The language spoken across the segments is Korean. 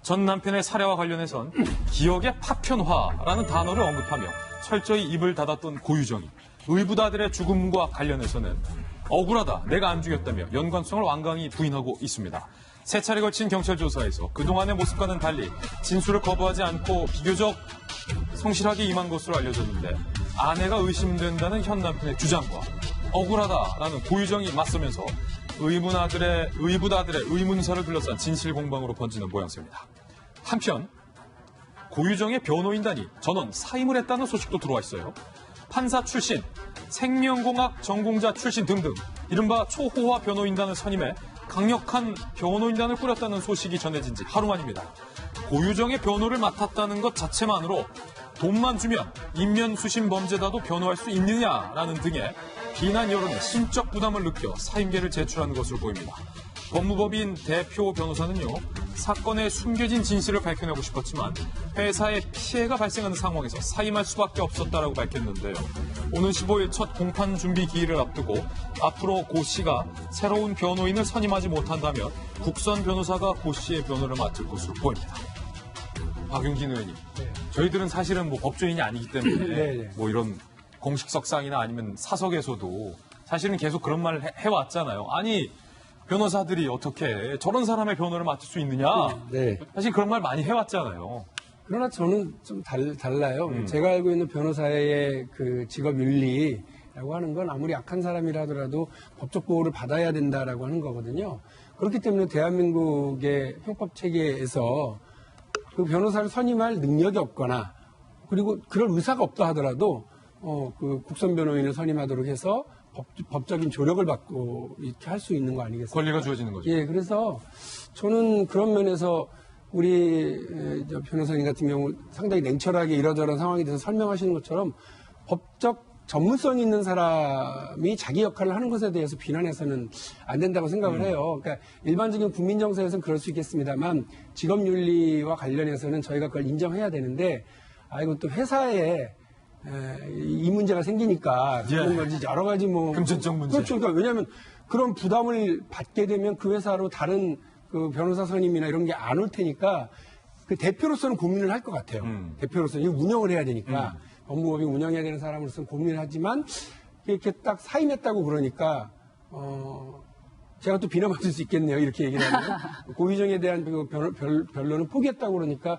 전 남편의 살해와 관련해선 기억의 파편화라는 단어를 언급하며 철저히 입을 닫았던 고유정이 의붓아들의 죽음과 관련해서는 억울하다, 내가 안 죽였다며 연관성을 완강히 부인하고 있습니다. 세 차례 걸친 경찰 조사에서 그동안의 모습과는 달리 진술을 거부하지 않고 비교적 성실하게 임한 것으로 알려졌는데 아내가 의심된다는 현 남편의 주장과 억울하다라는 고유정이 맞서면서 의붓아들의 의문사를 둘러싼 진실 공방으로 번지는 모양새입니다. 한편 고유정의 변호인단이 전원 사임을 했다는 소식도 들어와 있어요. 판사 출신, 생명공학 전공자 출신 등등 이른바 초호화 변호인단을 선임해 강력한 변호인단을 꾸렸다는 소식이 전해진 지 하루 만입니다. 고유정의 변호를 맡았다는 것 자체만으로 돈만 주면 인면수심 범죄자도 변호할 수 있느냐라는 등의 비난 여론에 심적 부담을 느껴 사임계를 제출하는 것으로 보입니다. 법무법인 대표 변호사는요, 사건의 숨겨진 진실을 밝혀내고 싶었지만 회사에 피해가 발생하는 상황에서 사임할 수밖에 없었다라고 밝혔는데요. 오는 15일 첫 공판 준비 기일을 앞두고 앞으로 고 씨가 새로운 변호인을 선임하지 못한다면 국선 변호사가 고 씨의 변호를 맡을 것으로 보입니다. 박용진 의원님, 저희들은 사실은 뭐 법조인이 아니기 때문에 뭐 이런 공식석상이나 아니면 사석에서도 사실은 계속 그런 말을 해왔잖아요. 아니, 변호사들이 어떻게 저런 사람의 변호를 맡을 수 있느냐. 사실 그런 말 많이 해왔잖아요. 그러나 저는 좀 달라요. 제가 알고 있는 변호사의 그 직업 윤리라고 하는 건 아무리 약한 사람이라 하더라도 법적 보호를 받아야 된다라고 하는 거거든요. 그렇기 때문에 대한민국의 형법 체계에서 그 변호사를 선임할 능력이 없거나 그리고 그럴 의사가 없다 하더라도 그 국선 변호인을 선임하도록 해서 법적인 조력을 받고 이렇게 할 수 있는 거 아니겠습니까? 권리가 주어지는 거죠. 예, 그래서 저는 그런 면에서 우리 변호사님 같은 경우 상당히 냉철하게 이러저런 상황에 대해서 설명하시는 것처럼 법적 전문성이 있는 사람이 자기 역할을 하는 것에 대해서 비난해서는 안 된다고 생각을 해요. 그러니까 일반적인 국민 정서에서는 그럴 수 있겠습니다만 직업윤리와 관련해서는 저희가 그걸 인정해야 되는데 이건 또 회사에 이 문제가 생기니까 그런 거지 여러 가지 뭐 금전적 문제. 그렇죠. 그러니까 왜냐하면 그런 부담을 받게 되면 그 회사로 다른 그 변호사 선임이나 이런 게 안 올 테니까 그 대표로서는 고민을 할 것 같아요. 대표로서는 이거 운영을 해야 되니까 법무법이 운영해야 되는 사람으로서는 고민을 하지만 이렇게 딱 사임했다고 그러니까 제가 또 비난받을 수 있겠네요. 이렇게 얘기를 하면 고유정에 대한 그 변론을 포기했다고 그러니까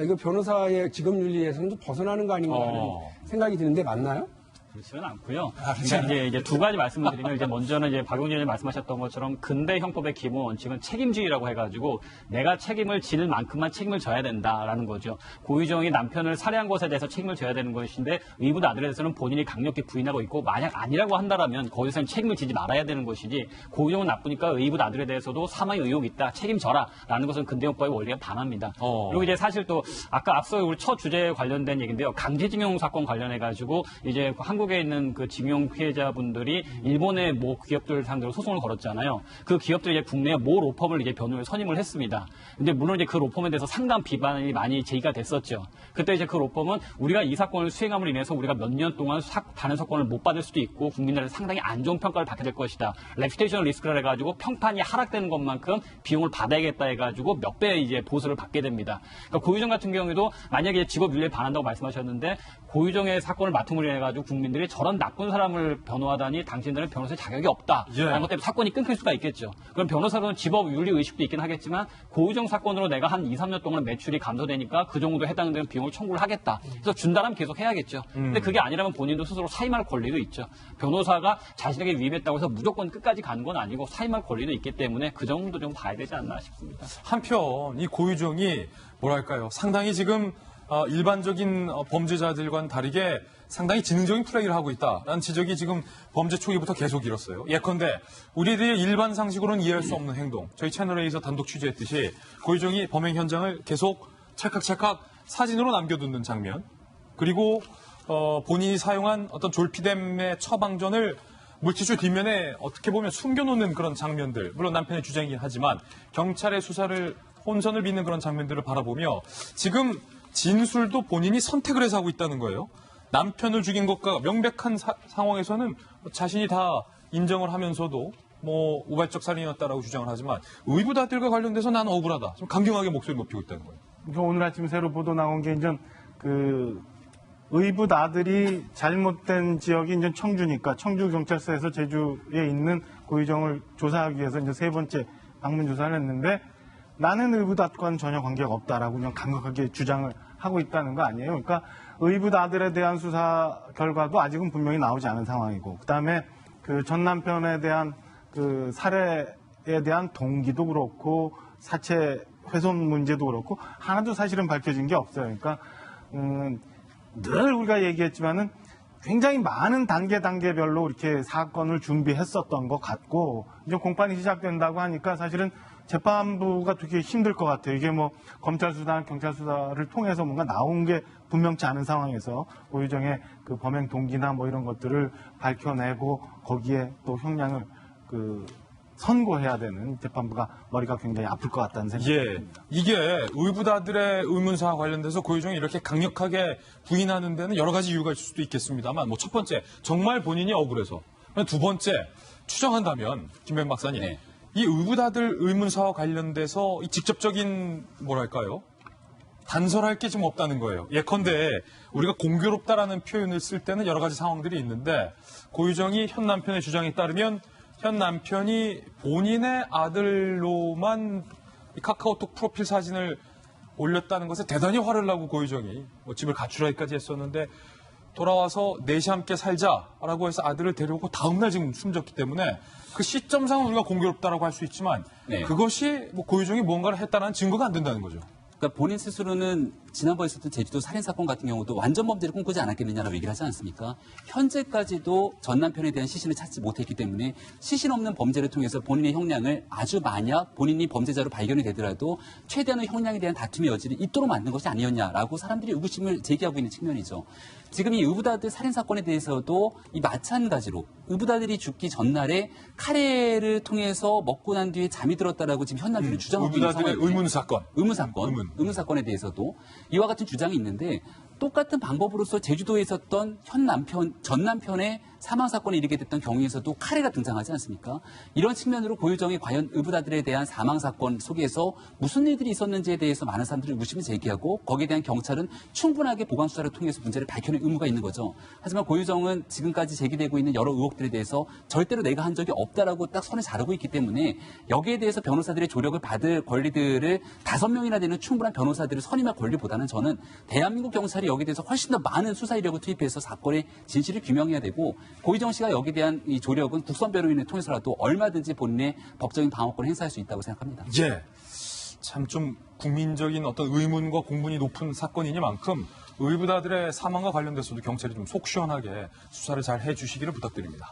이거 변호사의 직업윤리에서는 좀 벗어나는 거 아닌가 하는 생각이 드는데 맞나요? 그렇지는 않고요. 그러니까 이제 두 가지 말씀을 드리면 이제 먼저는 이제 박용진 의원님 말씀하셨던 것처럼 근대 형법의 기본 원칙은 책임주의라고 해가지고 내가 책임을 질 만큼만 책임을 져야 된다라는 거죠. 고유정이 남편을 살해한 것에 대해서 책임을 져야 되는 것인데 의붓 아들에 대해서는 본인이 강력히 부인하고 있고 만약 아니라고 한다라면 거기서는 책임을 지지 말아야 되는 것이지 고유정은 나쁘니까 의붓 아들에 대해서도 사망의 의혹이 있다 책임져라라는 것은 근대 형법의 원리가 반합니다. 그리고 이제 사실 또 아까 앞서 우리 첫 주제에 관련된 얘기인데요. 강제징용 사건 관련해가지고 이제 한국에 있는 그 징용 피해자분들이 일본의 모 기업들 상대로 소송을 걸었잖아요. 그 기업들이 이제 국내 모 로펌을 이제 변호를 선임을 했습니다. 근데 물론 이제 그 로펌에 대해서 상당 비판이 많이 제기가 됐었죠. 그때 이제 그 로펌은 우리가 이 사건을 수행함으로 인해서 우리가 몇 년 동안 다른 사건을 못 받을 수도 있고 국민들한테 상당히 안 좋은 평가를 받게 될 것이다. 레퓨테이션 리스크를 해가지고 평판이 하락되는 것만큼 비용을 받아야겠다 해가지고 몇 배 이제 보수를 받게 됩니다. 그러니까 고유정 같은 경우에도 만약에 직업 윤리에 반한다고 말씀하셨는데 고유정의 사건을 맡음으로 인해가지고 국민들이 저런 나쁜 사람을 변호하다니 당신들은 변호사의 자격이 없다라는 것 때문에 사건이 끊길 수가 있겠죠. 그럼 변호사로는 직업 윤리 의식도 있긴 하겠지만 고유정 사건으로 내가 한 2, 3년 동안 매출이 감소되니까 그 정도 해당되는 비용을 청구를 하겠다. 그래서 준다면 계속 해야겠죠. 근데 그게 아니라면 본인도 스스로 사임할 권리도 있죠. 변호사가 자신에게 위임했다고 해서 무조건 끝까지 가는 건 아니고 사임할 권리도 있기 때문에 그 정도 좀 봐야 되지 않나 싶습니다. 한편 이 고유정이 뭐랄까요, 상당히 지금 일반적인 범죄자들과는 다르게 상당히 지능적인 플레이를 하고 있다라는 지적이 지금 범죄 초기부터 계속 일었어요. 예컨대 우리들의 일반 상식으로는 이해할 수 없는 행동, 저희 채널에서 단독 취재했듯이 고유정이 범행 현장을 계속 찰칵찰칵 사진으로 남겨두는 장면, 그리고 본인이 사용한 어떤 졸피뎀의 처방전을 물티슈 뒷면에 어떻게 보면 숨겨놓는 그런 장면들, 물론 남편의 주장이긴 하지만 경찰의 수사를 혼선을 빚는 그런 장면들을 바라보며 지금 진술도 본인이 선택을 해서 하고 있다는 거예요. 남편을 죽인 것과 명백한 상황에서는 자신이 다 인정을 하면서도 뭐 우발적 살인이었다라고 주장을 하지만 의붓아들과 관련돼서 난 억울하다. 좀 강경하게 목소리 높이고 있다는 거예요. 그러니까 오늘 아침 새로 보도 나온 게 이제 그 의붓 아들이 잘못된 지역이 이제 청주니까 청주 경찰서에서 제주에 있는 고유정을 조사하기 위해서 이제 세 번째 방문 조사를 했는데 나는 의붓 아들과는 전혀 관계가 없다라고 그냥 강력하게 주장을 하고 있다는 거 아니에요. 그러니까 의붓 아들에 대한 수사 결과도 아직은 분명히 나오지 않은 상황이고 그다음에 그 전 남편에 대한 그 살해에 대한 동기도 그렇고 사체 훼손 문제도 그렇고 하나도 사실은 밝혀진 게 없어요. 그러니까 늘 우리가 얘기했지만은 굉장히 많은 단계별로 이렇게 사건을 준비했었던 것 같고 이제 공판이 시작된다고 하니까 사실은 재판부가 되게 힘들 것 같아요. 이게 뭐 검찰 수사, 경찰 수사를 통해서 뭔가 나온 게 분명치 않은 상황에서 고유정의 그 범행 동기나 뭐 이런 것들을 밝혀내고 거기에 또 형량을 선고해야 되는 재판부가 머리가 굉장히 아플 것 같다는 생각이 듭니다. 이게 의붓아들의 의문사와 관련돼서 고유정이 이렇게 강력하게 부인하는 데는 여러 가지 이유가 있을 수도 있겠습니다만 뭐 첫 번째 정말 본인이 억울해서 두 번째 추정한다면 김병 박사님 네. 이 의붓아들 의문사와 관련돼서 이 직접적인 뭐랄까요? 단설할 게 좀 없다는 거예요. 예컨대 우리가 공교롭다라는 표현을 쓸 때는 여러 가지 상황들이 있는데 고유정이 현 남편의 주장에 따르면 현 남편이 본인의 아들로만 이 카카오톡 프로필 사진을 올렸다는 것에 대단히 화를 나고 고유정이 뭐 집을 가출하기까지 했었는데 돌아와서 넷이 함께 살자라고 해서 아들을 데려오고 다음날 지금 숨졌기 때문에 그 시점상은 우리가 공교롭다라고 할 수 있지만 네. 그것이 뭐 고유정이 무언가를 했다는 증거가 안 된다는 거죠. 그러니까 본인 스스로는 지난번에 있었던 제주도 살인사건 같은 경우도 완전 범죄를 꿈꾸지 않았겠느냐라고 얘기를 하지 않습니까? 현재까지도 전 남편에 대한 시신을 찾지 못했기 때문에 시신 없는 범죄를 통해서 본인의 형량을 아주 만약 본인이 범죄자로 발견이 되더라도 최대한의 형량에 대한 다툼의 여지를 있도록 만든 것이 아니었냐라고 사람들이 의구심을 제기하고 있는 측면이죠. 지금 이 의붓아들 살인사건에 대해서도 이 마찬가지로 의붓아들이 죽기 전날에 카레를 통해서 먹고 난 뒤에 잠이 들었다라고 지금 현 남편이 주장하고 있는 의붓아들의 상황이에요. 의문사건. 의문 사건에 대해서도 이와 같은 주장이 있는데 똑같은 방법으로서 제주도에 있었던 전 남편의 사망 사건에 이르게 됐던 경우에서도 카레가 등장하지 않습니까? 이런 측면으로 고유정이 과연 의붓아들에 대한 사망 사건 속에서 무슨 일들이 있었는지에 대해서 많은 사람들이 의구심을 제기하고 거기에 대한 경찰은 충분하게 보강 수사를 통해서 문제를 밝혀낼 의무가 있는 거죠. 하지만 고유정은 지금까지 제기되고 있는 여러 의혹들에 대해서 절대로 내가 한 적이 없다라고 딱 손에 자르고 있기 때문에 여기에 대해서 변호사들의 조력을 받을 권리들을 5명이나 되는 충분한 변호사들을 선임할 권리보다는 저는 대한민국 경찰이 여기에 대해서 훨씬 더 많은 수사 이력을 투입해서 사건의 진실을 규명해야 되고 고유정 씨가 여기에 대한 이 조력은 국선 변호인을 통해서라도 얼마든지 본인의 법적인 방어권을 행사할 수 있다고 생각합니다. 예. 참 좀 국민적인 어떤 의문과 공분이 높은 사건이니만큼 의붓아들의 사망과 관련돼서도 경찰이 좀 속 시원하게 수사를 잘 해주시기를 부탁드립니다.